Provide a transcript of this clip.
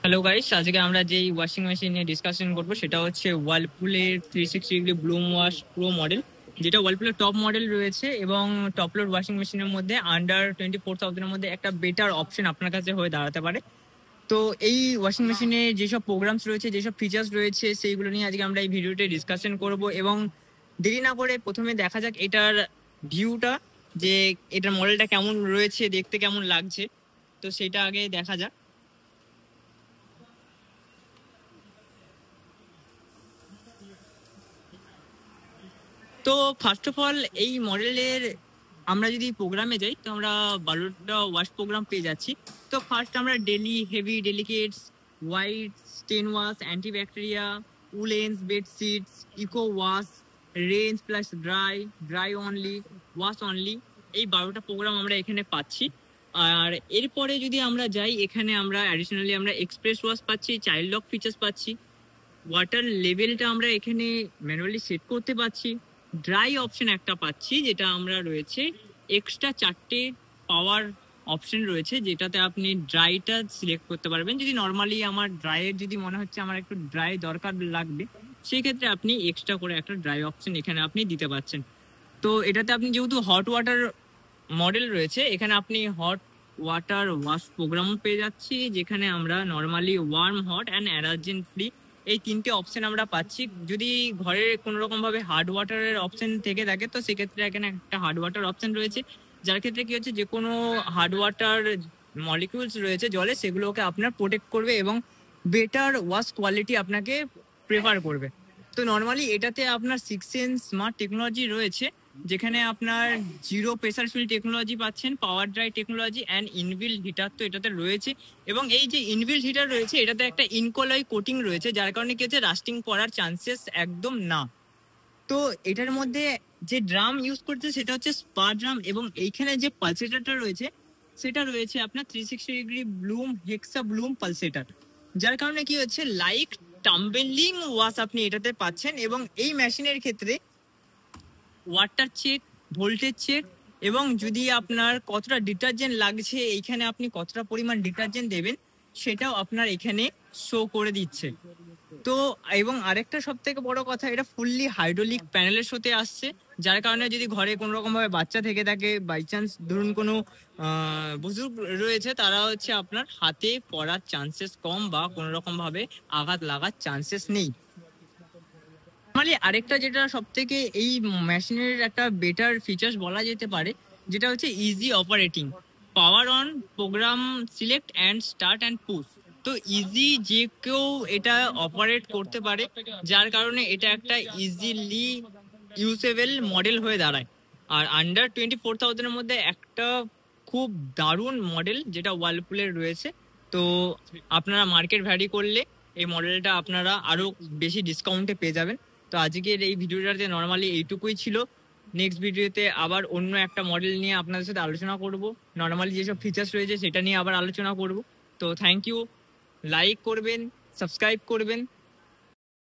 Hello guys, আজকে আমরা যেই ওয়াশিং মেশিন নিয়ে ডিসকাশন করবো সেটা হচ্ছে ওয়ার্লপুলের 360 degree Bloom wash pro model, যেটা ওয়ার্লপুলের টপ মডেল রয়েছে এবং টপ লোড ওয়াশিং মেশিনের মধ্যে আন্ডার 24,000-এর মধ্যে একটা বেটার অপশন আপনার কাছে হয়ে দাঁড়াতে পারে। তো এই ওয়াশিং মেশিনে যেসব প্রোগ্রামস রয়েছে, যেসব ফিচার্স রয়েছে, সেইগুলো নিয়ে আজকে আমরা এই ভিডিওতে ডিসকাশন করব। এবং দেরি না করে প্রথমে দেখা যাক এটার ভিউটা, যে এটার মডেলটা কেমন রয়েছে, দেখতে কেমন লাগছে। তো সেটা আগে দেখা যাক। তো ফার্স্ট অফ অল এই মডেলের আমরা যদি প্রোগ্রামে যাই তো আমরা 12টা ওয়াশ প্রোগ্রাম পেয়ে যাচ্ছি। তো ফার্স্ট আমরা daily, heavy, delicates, white, stain wash, antibacteria, woollens, bedsheets, eco wash, rinse plus dry, dry only, wash only, এই 12টা প্রোগ্রাম আমরা এখানে পাচ্ছি। আর এরপরে যদি আমরা যাই, এখানে আমরা অ্যাডিশনালি আমরা এক্সপ্রেস ওয়াশ পাচ্ছি, চাইল্ড লক ফিচার্স পাচ্ছি, ওয়াটার লেভেলটা আমরা এখানে ম্যানুয়ালি সেট করতে পারছি, ড্রাই অপশন একটা পাচ্ছি, যেটা আমরা রয়েছে এক্সট্রা 4টে পাওয়ার অপশন রয়েছে, যেটাতে আপনি ড্রাইটা সিলেক্ট করতে পারবেন। যদি নর্মালি আমার ড্রাইয়ের যদি মনে হচ্ছে আমার একটু ড্রাই দরকার লাগবে, সেই ক্ষেত্রে আপনি এক্সট্রা করে একটা ড্রাই অপশন এখানে আপনি দিতে পারছেন। তো এটাতে আপনি যেহেতু হট ওয়াটার মডেল রয়েছে, এখানে আপনি হট ওয়াটার ওয়াশ প্রোগ্রামও পেয়ে যাচ্ছি, যেখানে আমরা normally warm, hot and allergen free এই 3টে অপশন আমরা পাচ্ছি। যদি ঘরে কোনো রকম ভাবে হার্ড ওয়াটারের অপশন থেকে থাকে, তো সেক্ষেত্রে এখানে একটা হার্ড ওয়াটার অপশন রয়েছে, যার ক্ষেত্রে কি হচ্ছে, যে কোনো হার্ড ওয়াটার মলিকিউলস রয়েছে জলে, সেগুলোকে আপনার প্রোটেক্ট করবে এবং বেটার ওয়াশ কোয়ালিটি আপনাকে প্রেফার করবে। তো নর্মালি এটাতে আপনার 6 সেন্স স্মার্ট টেকনোলজি রয়েছে, যেখানে আপনার জিরো প্রেসার ফিল টেকনোলজি পাচ্ছেন, power dry technology and inbuilt heater তো এটাতে রয়েছে। এবং এই যে ইনবিল্ট হিটার রয়েছে, এটাতে একটা ইনকলয় কোটিং রয়েছে, যার কারণে কি হচ্ছে, রাস্টিং করার চান্সেস একদম না। তো এটার মধ্যে যে ড্রাম ইউজ করছে সেটা হচ্ছে স্পা ড্রাম, এবং এইখানে যে পালসেটারটা রয়েছে সেটা রয়েছে আপনার 360 ডিগ্রি ব্লুম হেক্সা ব্লুম পালসেটার, যার কারণে কি হচ্ছে, লাইক টাম্বেলিং ওয়াশ আপনি এটাতে পাচ্ছেন। এবং এই মেশিনের ক্ষেত্রে ওয়াটার চেক, ভোল্টেজ চেক, এবং যদি আপনার কতটা ডিটারজেন্ট লাগছে, এইখানে আপনি কতটা পরিমাণ ডিটারজেন্ট দেবেন, সেটাও আপনার এখানে শো করে দিচ্ছে। তো এবং আরেকটা সব থেকে বড় কথা, এটা ফুললি হাইড্রোলিক প্যানেলের সাথে আসছে, যার কারণে যদি ঘরে কোনো রকম ভাবে বাচ্চা থেকে থাকে, বাই চান্স ধরুন কোনো বুজুর্গ রয়েছে, তারা হচ্ছে আপনার হাতে পড়ার চান্সেস কম, বা কোনো রকম ভাবে আঘাত লাগার চান্সেস নেই। নর্মালি আরেকটা যেটা সব থেকে এই মেশিনের একটা বেটার ফিচার্স বলা যেতে পারে, যেটা হচ্ছে easy operating, power on, program select and start and push. তো ইজি, যে কেউ এটা অপারেট করতে পারে, যার কারণে এটা একটা ইজিলি ইউজেবল মডেল হয়ে দাঁড়ায়। আর আন্ডার 24,000-এর মধ্যে একটা খুব দারুণ মডেল যেটা ওয়ার্লপুলের রয়েছে। তো আপনারা মার্কেট ভ্যারি করলে এই মডেলটা আপনারা আরো বেশি ডিসকাউন্টে পেয়ে যাবেন। তো আজকের এই ভিডিওটাতে নর্মালি এইটুকুই ছিল। নেক্সট ভিডিওতে আবার অন্য একটা মডেল নিয়ে আপনাদের সাথে আলোচনা করব, নর্মালি যেসব ফিচার্স রয়েছে সেটা নিয়ে আবার আলোচনা করব। তো থ্যাংক ইউ, লাইক করবেন, সাবস্ক্রাইব করবেন।